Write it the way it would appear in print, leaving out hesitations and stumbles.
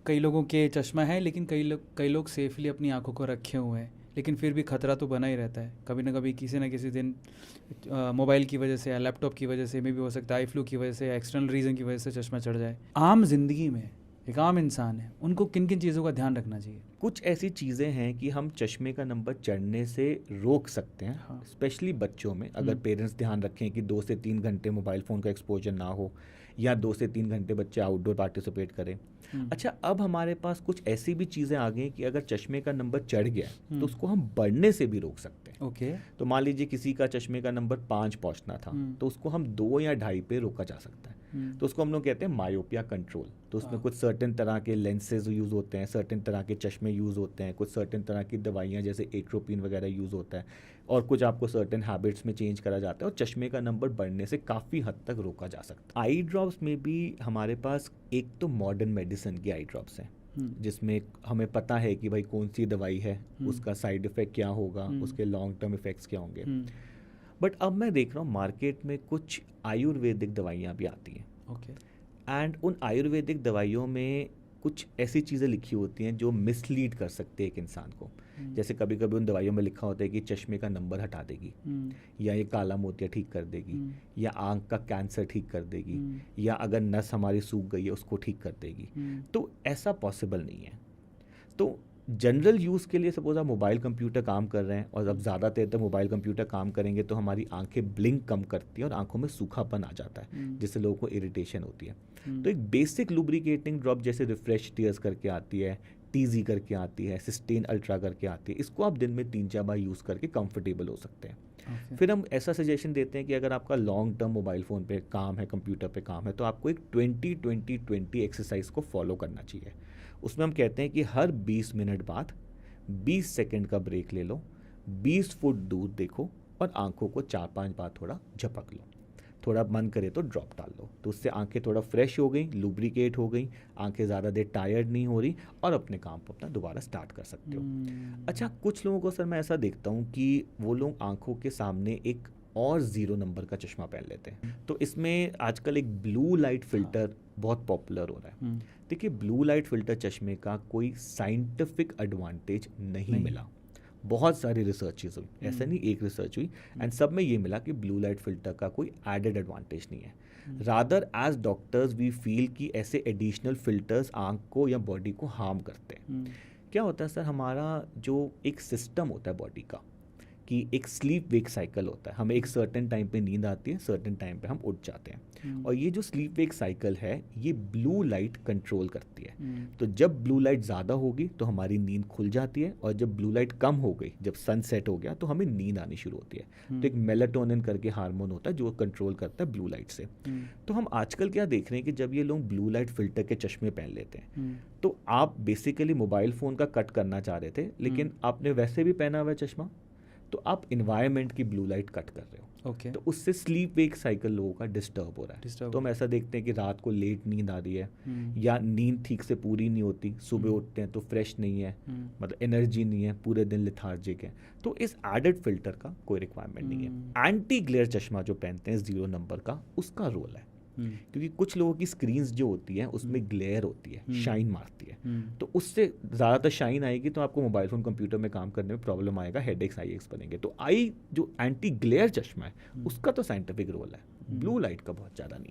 कई लोगों के चश्मा है, लेकिन कई लोग सेफली अपनी आंखों को रखे हुए हैं, लेकिन फिर भी खतरा तो बना ही रहता है। कभी ना कभी किसी ना किसी दिन मोबाइल की वजह से या लैपटॉप की वजह से, में भी हो सकता है आई फ्लू की वजह से या एक्सटर्नल रीज़न की वजह से चश्मा चढ़ जाए। आम जिंदगी में एक आम इंसान है, उनको किन किन चीज़ों का ध्यान रखना चाहिए? कुछ ऐसी चीज़ें हैं कि हम चश्मे का नंबर चढ़ने से रोक सकते हैं, हाँ। स्पेशली बच्चों में। अगर पेरेंट्स ध्यान रखें कि 2 से 3 घंटे मोबाइल फ़ोन का एक्सपोजर ना हो, या 2 से 3 घंटे बच्चे आउटडोर पार्टिसिपेट करें। अच्छा, अब हमारे पास कुछ ऐसी भी चीज़ें आ गई कि अगर चश्मे का नंबर चढ़ गया तो उसको हम बढ़ने से भी रोक सकते हैं। ओके। तो मान लीजिए किसी का चश्मे का नंबर 5 पहुंचना था, तो उसको हम 2 या 2.5 पे रोका जा सकता है। तो उसको हम लोग कहते हैं मायोपिया कंट्रोल। तो उसमें कुछ सर्टेन तरह के लेंसेज यूज़ होते हैं, सर्टेन तरह के चश्मे यूज़ होते हैं, कुछ सर्टेन तरह की दवाइयाँ जैसे एट्रोपिन वगैरह यूज़ होता है, और कुछ आपको सर्टेन हैबिट्स में चेंज करा जाता है, और चश्मे का नंबर बढ़ने से काफ़ी हद तक रोका जा सकता है। आई ड्रॉप्स में भी हमारे पास एक तो मॉडर्न मेडिसिन की आई ड्रॉप्स हैं, जिसमें हमें पता है कि भाई कौन सी दवाई है, उसका साइड इफ़ेक्ट क्या होगा, उसके लॉन्ग टर्म इफ़ेक्ट्स क्या होंगे। बट अब मैं देख रहा हूँ मार्केट में कुछ आयुर्वेदिक दवाइयाँ भी आती हैं। ओके। एंड उन आयुर्वेदिक दवाइयों में कुछ ऐसी चीज़ें लिखी होती हैं जो मिसलीड कर सकते हैं एक इंसान को। जैसे कभी कभी उन दवाइयों में लिखा होता है कि चश्मे का नंबर हटा देगी, या ये काला मोतिया ठीक कर देगी, या आंख का कैंसर ठीक कर देगी, या अगर नस हमारी सूख गई है उसको ठीक कर देगी। तो ऐसा पॉसिबल नहीं है। तो जनरल यूज़ के लिए सपोज आप मोबाइल कंप्यूटर काम कर रहे हैं, और अब ज़्यादा देर तक मोबाइल कंप्यूटर काम करेंगे तो हमारी आंखें ब्लिंक कम करती हैं और आंखों में सूखापन आ जाता है, जिससे लोगों को इरिटेशन होती है। तो एक बेसिक लुब्रिकेटिंग ड्रॉप जैसे रिफ्रेश टीयर्स करके आती है, टीजी करके आती है, सिस्टेन अल्ट्रा करके आती है, इसको आप दिन में 3-4 बार यूज़ करके कंफर्टेबल हो सकते हैं। फिर हम ऐसा सजेशन देते हैं कि अगर आपका लॉन्ग टर्म मोबाइल फ़ोन पे काम है, कंप्यूटर पे काम है, तो आपको एक 20-20-20 एक्सरसाइज को फॉलो करना चाहिए। उसमें हम कहते हैं कि हर 20 मिनट बाद 20 सेकंड का ब्रेक ले लो, 20 फुट दूर देखो, और आंखों को 4-5 बार थोड़ा झपक लो, थोड़ा मन करे तो ड्रॉप डाल लो। तो उससे आंखें थोड़ा फ्रेश हो गई, लुब्रिकेट हो गई, आंखें ज़्यादा देर टायर्ड नहीं हो रही, और अपने काम को अपना दोबारा स्टार्ट कर सकते हो। अच्छा, कुछ लोगों को सर मैं ऐसा देखता हूँ कि वो लोग आंखों के सामने एक और 0 नंबर का चश्मा पहन लेते हैं। तो इसमें आजकल एक ब्लू लाइट फिल्टर बहुत पॉपुलर हो रहा है। देखिए, ब्लू लाइट फिल्टर चश्मे का कोई साइंटिफिक एडवांटेज नहीं मिला। बहुत सारी रिसर्चेज हुई, ऐसा नहीं एक रिसर्च हुई, एंड सब में ये मिला कि ब्लू लाइट फिल्टर का कोई एडेड एडवांटेज नहीं है। Rather as doctors we feel कि ऐसे एडिशनल फिल्टर्स आंख को या बॉडी को हार्म करते हैं। क्या होता है सर, हमारा जो एक सिस्टम होता है बॉडी का, कि एक स्लीप वेक साइकिल होता है, हमें एक सर्टेन टाइम पे नींद आती है, सर्टेन टाइम पे हम उठ जाते हैं, और ये जो स्लीप वेक साइकिल है ये ब्लू लाइट कंट्रोल करती है। तो जब ब्लू लाइट ज़्यादा होगी तो हमारी नींद खुल जाती है, और जब ब्लू लाइट कम हो गई, जब सन सेट हो गया, तो हमें नींद आनी शुरू होती है। तो एक मेलाटोनिन करके हार्मोन होता है जो कंट्रोल करता है ब्लू लाइट से। तो हम आजकल क्या देख रहे हैं कि जब ये लोग ब्लू लाइट फिल्टर के चश्मे पहन लेते हैं, तो आप बेसिकली मोबाइल फ़ोन का कट करना चाह रहे थे, लेकिन आपने वैसे भी पहना हुआ है चश्मा, तो आप इन्वायरमेंट की ब्लू लाइट कट कर रहे हो। ओके। तो उससे स्लीप वेक साइकिल लोगों का डिस्टर्ब हो रहा है। तो हम ऐसा देखते हैं कि रात को लेट नींद आ रही है, या नींद ठीक से पूरी नहीं होती, सुबह उठते हैं तो फ्रेश नहीं है, मतलब एनर्जी नहीं है, पूरे दिन लिथार्जिक है। तो इस एडेड फिल्टर का कोई रिक्वायरमेंट नहीं है। एंटी ग्लेयर चश्मा जो पहनते हैं 0 नंबर का, उसका रोल है, क्योंकि कुछ लोगों की स्क्रीन्स जो होती हैं उसमें ग्लेयर होती है, शाइन मारती है, तो उससे ज़्यादातर शाइन आएगी तो आपको मोबाइल फ़ोन कंप्यूटर में काम करने में प्रॉब्लम आएगा, हेडेक्स आईएक्स बनेंगे। तो आई जो एंटी ग्लेयर चश्मा है उसका तो साइंटिफिक रोल है, ब्लू लाइट का बहुत ज़्यादा नहीं है।